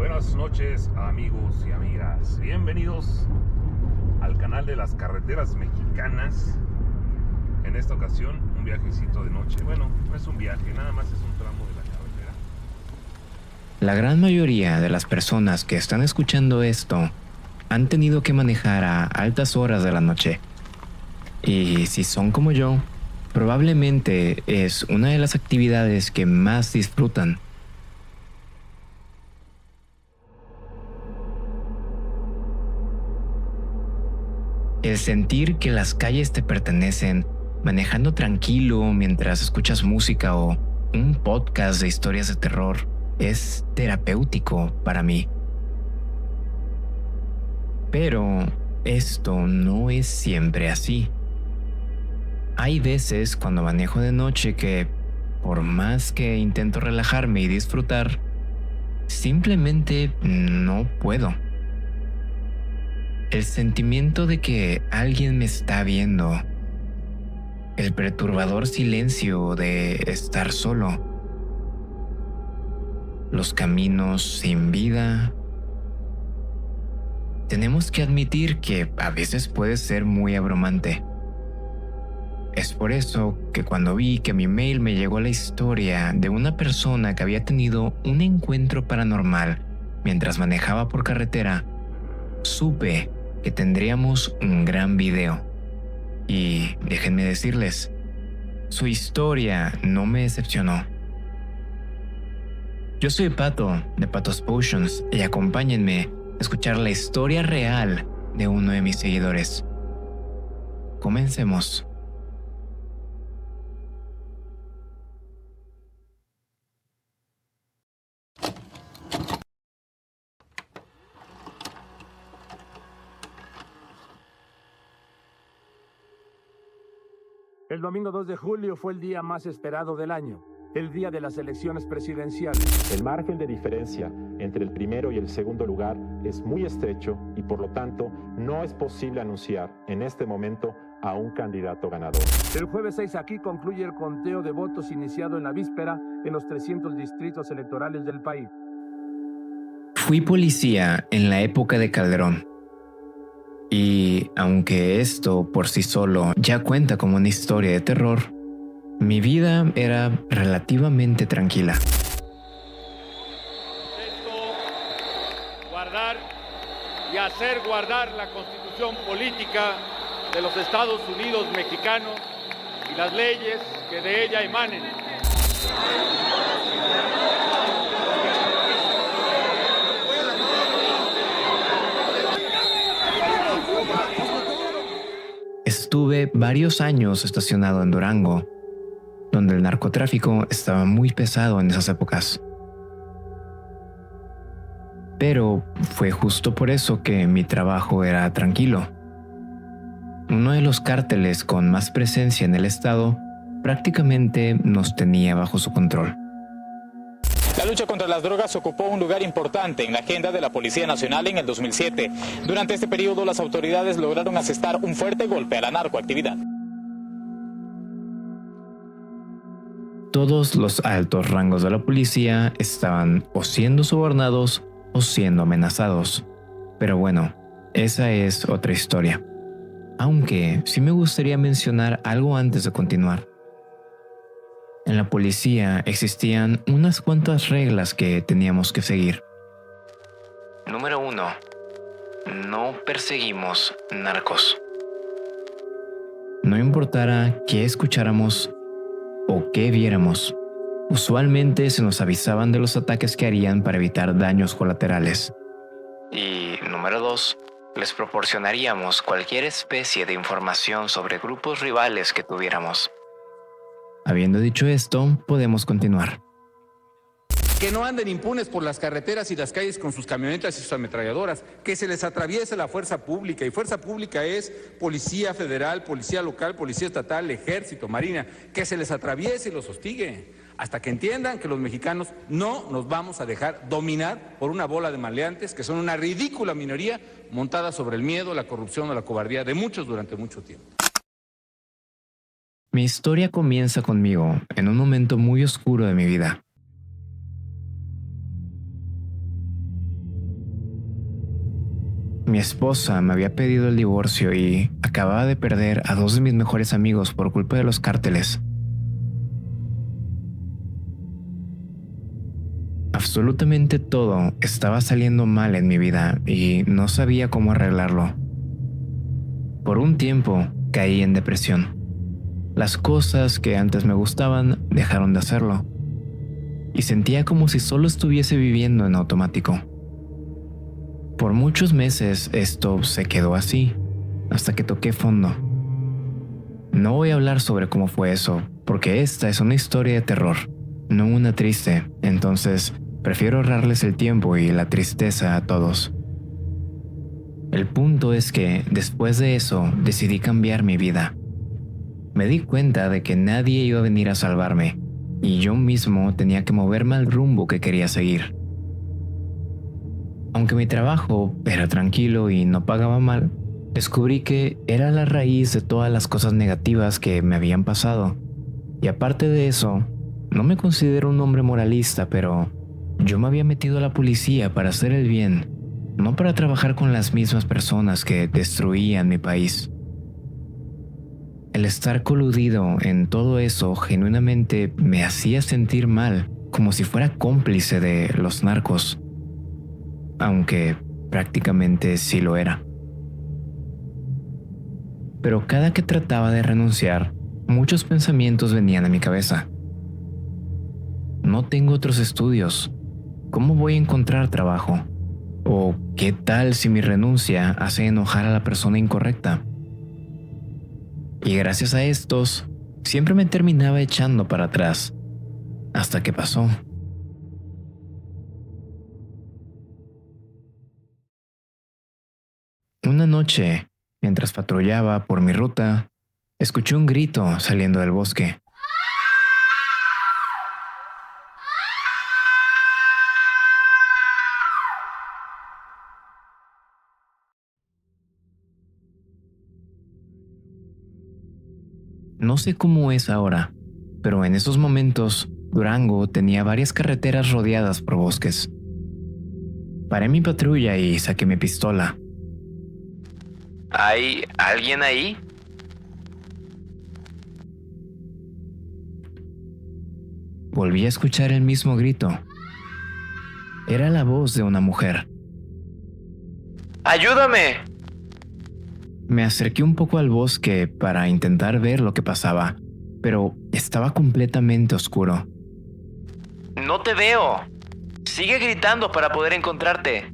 Buenas noches, amigos y amigas. Bienvenidos al canal de las carreteras mexicanas. En esta ocasión, un viajecito de noche. Bueno, no es un viaje, nada más es un tramo de la carretera. La gran mayoría de las personas que están escuchando esto han tenido que manejar a altas horas de la noche. Y si son como yo, probablemente es una de las actividades que más disfrutan. El sentir que las calles te pertenecen, manejando tranquilo mientras escuchas música o un podcast de historias de terror, es terapéutico para mí. Pero esto no es siempre así. Hay veces cuando manejo de noche que, por más que intento relajarme y disfrutar, simplemente no puedo. El sentimiento de que alguien me está viendo, el perturbador silencio de estar solo, los caminos sin vida. Tenemos que admitir que a veces puede ser muy abrumante. Es por eso que cuando vi que a mi mail me llegó la historia de una persona que había tenido un encuentro paranormal mientras manejaba por carretera, supe que tendríamos un gran video. Y déjenme decirles, su historia no me decepcionó. Yo soy Pato, de Patos Potions, y acompáñenme a escuchar la historia real de uno de mis seguidores. Comencemos. El domingo 2 de julio fue el día más esperado del año, el día de las elecciones presidenciales. El margen de diferencia entre el primero y el segundo lugar es muy estrecho y por lo tanto no es posible anunciar en este momento a un candidato ganador. El jueves 6 aquí concluye el conteo de votos iniciado en la víspera en los 300 distritos electorales del país. Fui policía en la época de Calderón. Y aunque esto por sí solo ya cuenta como una historia de terror, mi vida era relativamente tranquila. Guardar y hacer guardar la Constitución política de los Estados Unidos mexicanos y las leyes que de ella emanen. Estuve varios años estacionado en Durango, donde el narcotráfico estaba muy pesado en esas épocas. Pero fue justo por eso que mi trabajo era tranquilo. Uno de los cárteles con más presencia en el estado prácticamente nos tenía bajo su control. La lucha contra las drogas ocupó un lugar importante en la agenda de la Policía Nacional en el 2007. Durante este periodo, las autoridades lograron asestar un fuerte golpe a la narcoactividad. Todos los altos rangos de la policía estaban o siendo sobornados o siendo amenazados. Pero bueno, esa es otra historia. Aunque sí me gustaría mencionar algo antes de continuar. En la policía existían unas cuantas reglas que teníamos que seguir. Número 1. No perseguimos narcos. No importara qué escucháramos o qué viéramos, usualmente se nos avisaban de los ataques que harían para evitar daños colaterales. Y número 2. Les proporcionaríamos cualquier especie de información sobre grupos rivales que tuviéramos. Habiendo dicho esto, podemos continuar. Que no anden impunes por las carreteras y las calles con sus camionetas y sus ametralladoras, que se les atraviese la fuerza pública, y fuerza pública es policía federal, policía local, policía estatal, ejército, marina, que se les atraviese y los hostigue, hasta que entiendan que los mexicanos no nos vamos a dejar dominar por una bola de maleantes que son una ridícula minoría montada sobre el miedo, la corrupción o la cobardía de muchos durante mucho tiempo. Mi historia comienza conmigo en un momento muy oscuro de mi vida. Mi esposa me había pedido el divorcio y acababa de perder a 2 de mis mejores amigos por culpa de los cárteles. Absolutamente todo estaba saliendo mal en mi vida y no sabía cómo arreglarlo. Por un tiempo caí en depresión. Las cosas que antes me gustaban dejaron de hacerlo y sentía como si solo estuviese viviendo en automático. Por muchos meses esto se quedó así, hasta que toqué fondo. No voy a hablar sobre cómo fue eso, porque esta es una historia de terror, no una triste, entonces prefiero ahorrarles el tiempo y la tristeza a todos. El punto es que, después de eso, decidí cambiar mi vida. Me di cuenta de que nadie iba a venir a salvarme, y yo mismo tenía que moverme al rumbo que quería seguir. Aunque mi trabajo era tranquilo y no pagaba mal, descubrí que era la raíz de todas las cosas negativas que me habían pasado. Y aparte de eso, no me considero un hombre moralista, pero yo me había metido a la policía para hacer el bien, no para trabajar con las mismas personas que destruían mi país. El estar coludido en todo eso genuinamente me hacía sentir mal, como si fuera cómplice de los narcos, aunque prácticamente sí lo era. Pero cada que trataba de renunciar, muchos pensamientos venían a mi cabeza. No tengo otros estudios. ¿Cómo voy a encontrar trabajo? ¿O qué tal si mi renuncia hace enojar a la persona incorrecta? Y gracias a estos, siempre me terminaba echando para atrás, hasta que pasó. Una noche, mientras patrullaba por mi ruta, escuché un grito saliendo del bosque. No sé cómo es ahora, pero en esos momentos, Durango tenía varias carreteras rodeadas por bosques. Paré mi patrulla y saqué mi pistola. ¿Hay alguien ahí? Volví a escuchar el mismo grito. Era la voz de una mujer. ¡Ayúdame! Me acerqué un poco al bosque para intentar ver lo que pasaba, pero estaba completamente oscuro. ¡No te veo! Sigue gritando para poder encontrarte.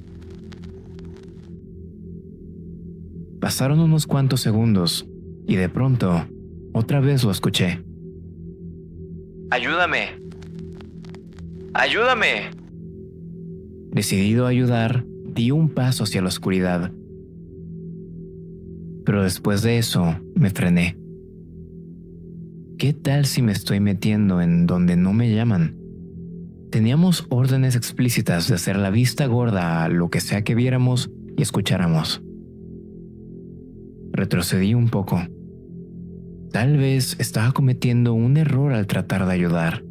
Pasaron unos cuantos segundos y de pronto, otra vez lo escuché. ¡Ayúdame! ¡Ayúdame! Decidido a ayudar, di un paso hacia la oscuridad. Pero después de eso, me frené. ¿Qué tal si me estoy metiendo en donde no me llaman? Teníamos órdenes explícitas de hacer la vista gorda a lo que sea que viéramos y escucháramos. Retrocedí un poco. Tal vez estaba cometiendo un error al tratar de ayudar.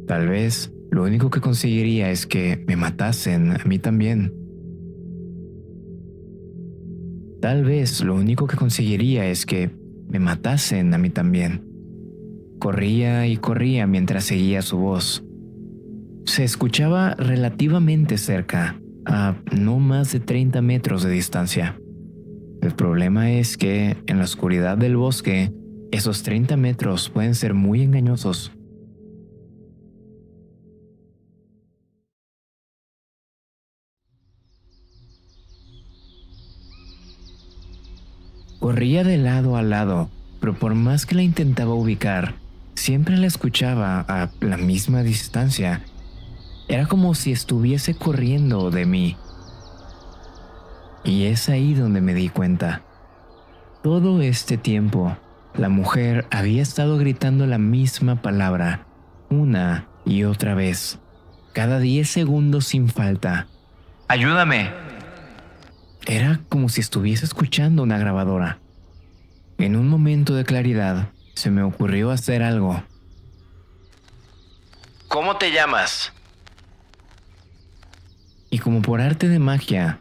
Tal vez lo único que conseguiría es que me matasen a mí también. Tal vez lo único que conseguiría es que me matasen a mí también. Corría y corría mientras seguía su voz. Se escuchaba relativamente cerca, a no más de 30 metros de distancia. El problema es que en la oscuridad del bosque, esos 30 metros pueden ser muy engañosos. Corría de lado a lado, pero por más que la intentaba ubicar, siempre la escuchaba a la misma distancia. Era como si estuviese corriendo de mí. Y es ahí donde me di cuenta. Todo este tiempo, la mujer había estado gritando la misma palabra, una y otra vez, cada 10 segundos sin falta. ¡Ayúdame! Era como si estuviese escuchando una grabadora. En un momento de claridad, se me ocurrió hacer algo. ¿Cómo te llamas? Y como por arte de magia,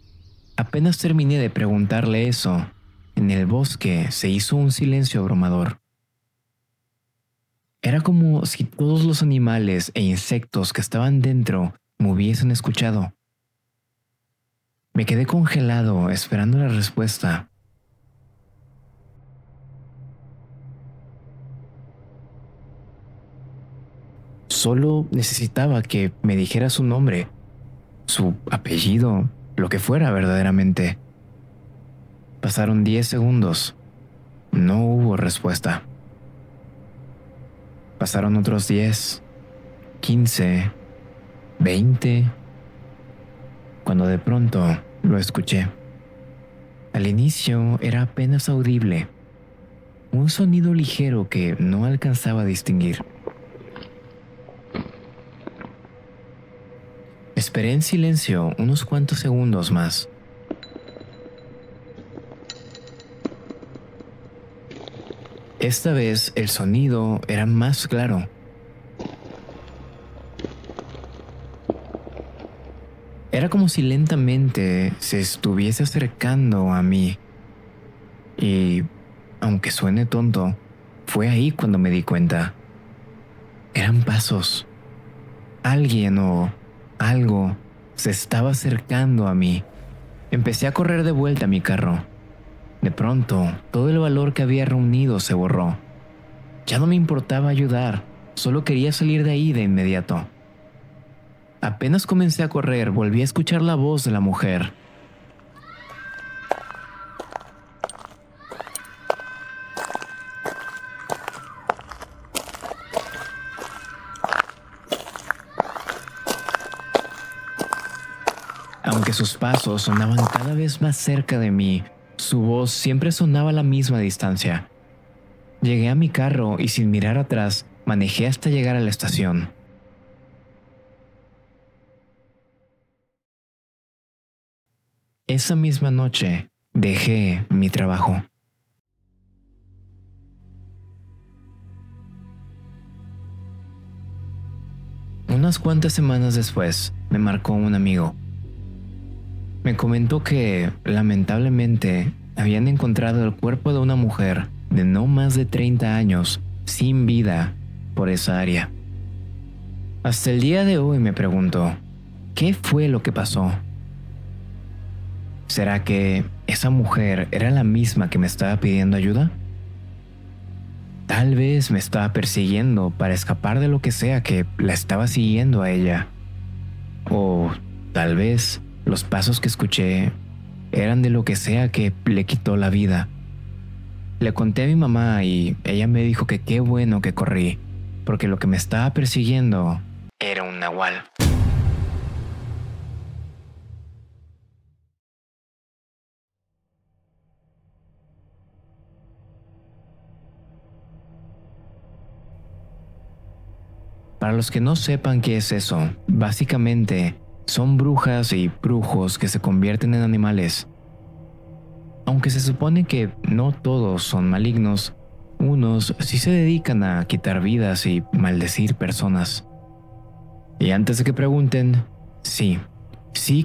Apenas terminé de preguntarle eso, en el bosque se hizo un silencio abrumador. Era como si todos los animales e insectos que estaban dentro me hubiesen escuchado. Me quedé congelado esperando la respuesta. Solo necesitaba que me dijera su nombre, su apellido, lo que fuera verdaderamente. Pasaron 10 segundos. No hubo respuesta. Pasaron otros 10, 15, 20, cuando de pronto lo escuché. Al inicio era apenas audible, un sonido ligero que no alcanzaba a distinguir. Esperé en silencio unos cuantos segundos más. Esta vez el sonido era más claro. Era como si lentamente se estuviese acercando a mí. Y, aunque suene tonto, fue ahí cuando me di cuenta. Eran pasos. Alguien o algo se estaba acercando a mí. Empecé a correr de vuelta a mi carro. De pronto, todo el valor que había reunido se borró. Ya no me importaba ayudar, solo quería salir de ahí de inmediato. Apenas comencé a correr, volví a escuchar la voz de la mujer. Aunque sus pasos sonaban cada vez más cerca de mí, su voz siempre sonaba a la misma distancia. Llegué a mi carro y sin mirar atrás, manejé hasta llegar a la estación. Esa misma noche, dejé mi trabajo. Unas cuantas semanas después, me marcó un amigo. Me comentó que, lamentablemente, habían encontrado el cuerpo de una mujer de no más de 30 años, sin vida, por esa área. Hasta el día de hoy me pregunto, ¿qué fue lo que pasó? ¿Será que esa mujer era la misma que me estaba pidiendo ayuda? Tal vez me estaba persiguiendo para escapar de lo que sea que la estaba siguiendo a ella. O tal vez los pasos que escuché eran de lo que sea que le quitó la vida. Le conté a mi mamá y ella me dijo que qué bueno que corrí, porque lo que me estaba persiguiendo era un nahual. Para los que no sepan qué es eso, básicamente son brujas y brujos que se convierten en animales. Aunque se supone que no todos son malignos, unos sí se dedican a quitar vidas y maldecir personas. Y antes de que pregunten, sí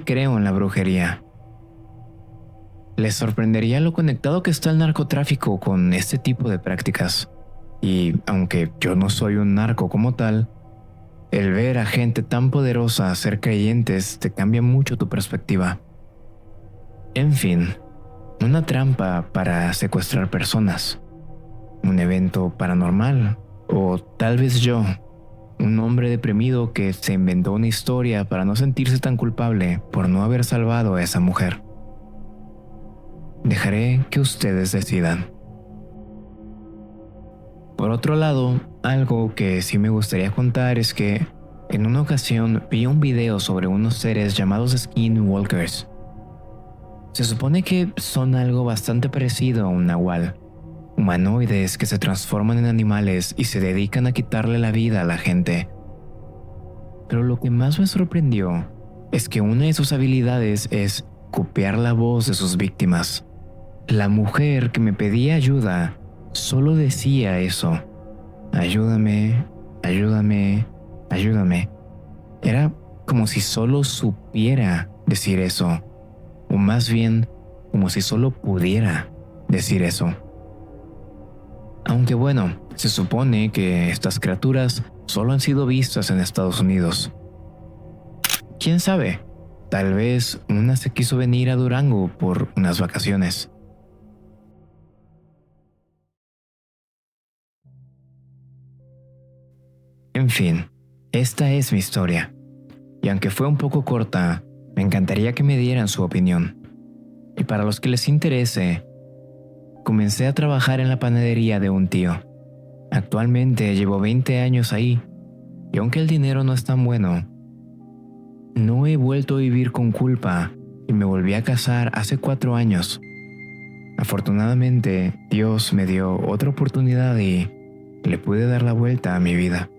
creo en la brujería. Les sorprendería lo conectado que está el narcotráfico con este tipo de prácticas. Y aunque yo no soy un narco como tal, el ver a gente tan poderosa ser creyentes te cambia mucho tu perspectiva. En fin, una trampa para secuestrar personas, un evento paranormal, o tal vez yo, un hombre deprimido que se inventó una historia para no sentirse tan culpable por no haber salvado a esa mujer. Dejaré que ustedes decidan. Por otro lado, algo que sí me gustaría contar es que en una ocasión vi un video sobre unos seres llamados skinwalkers. Se supone que son algo bastante parecido a un nahual, humanoides que se transforman en animales y se dedican a quitarle la vida a la gente. Pero lo que más me sorprendió es que una de sus habilidades es copiar la voz de sus víctimas. La mujer que me pedía ayuda solo decía eso: ayúdame, ayúdame, ayúdame. Era como si solo supiera decir eso. o más bien como si solo pudiera decir eso. Aunque bueno, se supone que estas criaturas solo han sido vistas en Estados Unidos. ¿Quién sabe? Tal vez una se quiso venir a Durango por unas vacaciones. En fin, esta es mi historia. Y aunque fue un poco corta, me encantaría que me dieran su opinión. Y para los que les interese, comencé a trabajar en la panadería de un tío. Actualmente llevo 20 años ahí, y aunque el dinero no es tan bueno, no he vuelto a vivir con culpa y me volví a casar hace 4 años. Afortunadamente, Dios me dio otra oportunidad y le pude dar la vuelta a mi vida.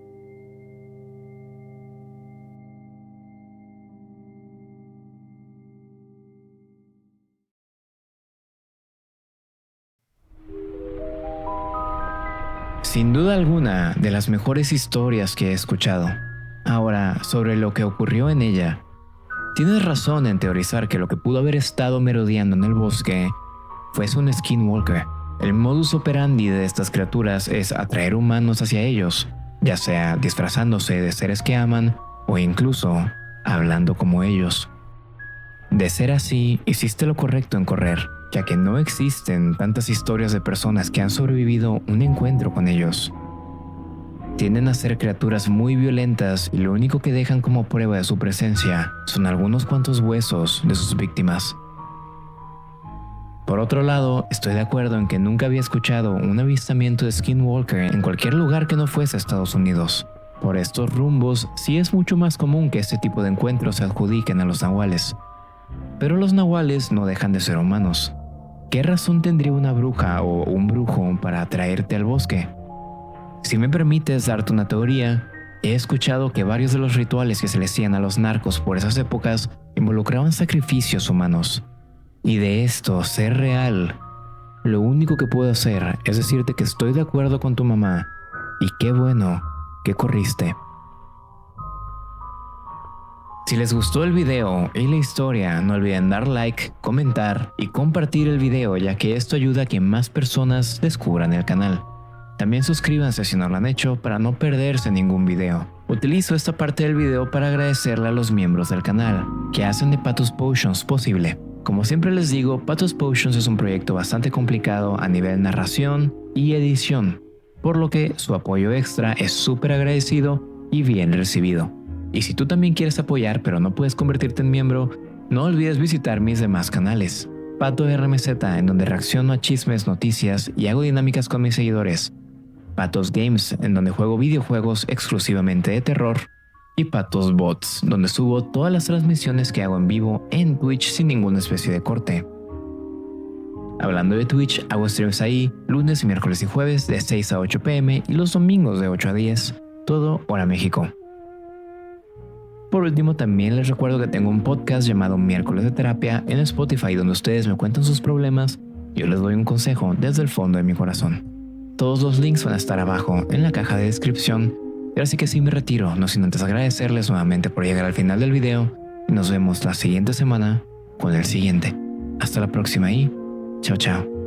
Sin duda alguna, de las mejores historias que he escuchado. Ahora, sobre lo que ocurrió en ella. Tienes razón en teorizar que lo que pudo haber estado merodeando en el bosque fuese un skinwalker. El modus operandi de estas criaturas es atraer humanos hacia ellos, ya sea disfrazándose de seres que aman o incluso hablando como ellos. De ser así, hiciste lo correcto en correr, ya que no existen tantas historias de personas que han sobrevivido un encuentro con ellos. Tienden a ser criaturas muy violentas y lo único que dejan como prueba de su presencia son algunos cuantos huesos de sus víctimas. Por otro lado, estoy de acuerdo en que nunca había escuchado un avistamiento de skinwalker en cualquier lugar que no fuese Estados Unidos. Por estos rumbos, sí es mucho más común que este tipo de encuentros se adjudiquen a los nahuales. Pero los nahuales no dejan de ser humanos. ¿Qué razón tendría una bruja o un brujo para atraerte al bosque? Si me permites darte una teoría, he escuchado que varios de los rituales que se le hacían a los narcos por esas épocas involucraban sacrificios humanos. Y de esto ser real, lo único que puedo hacer es decirte que estoy de acuerdo con tu mamá y qué bueno que corriste. Si les gustó el video y la historia, no olviden dar like, comentar y compartir el video, ya que esto ayuda a que más personas descubran el canal. También suscríbanse si no lo han hecho para no perderse ningún video. Utilizo esta parte del video para agradecerle a los miembros del canal, que hacen de Patos Potions posible. Como siempre les digo, Patos Potions es un proyecto bastante complicado a nivel narración y edición, por lo que su apoyo extra es súper agradecido y bien recibido. Y si tú también quieres apoyar pero no puedes convertirte en miembro, no olvides visitar mis demás canales. Pato RMZ, en donde reacciono a chismes, noticias y hago dinámicas con mis seguidores. Patos Games, en donde juego videojuegos exclusivamente de terror. Y Patos Bots, donde subo todas las transmisiones que hago en vivo en Twitch sin ninguna especie de corte. Hablando de Twitch, hago streams ahí lunes, miércoles y jueves de 6 a 8 pm y los domingos de 8 a 10, todo hora México. Por último, también les recuerdo que tengo un podcast llamado Miércoles de Terapia en Spotify, donde ustedes me cuentan sus problemas y yo les doy un consejo desde el fondo de mi corazón. Todos los links van a estar abajo en la caja de descripción. Y así que sí me retiro, no sin antes agradecerles nuevamente por llegar al final del video y nos vemos la siguiente semana con el siguiente. Hasta la próxima y chao chao.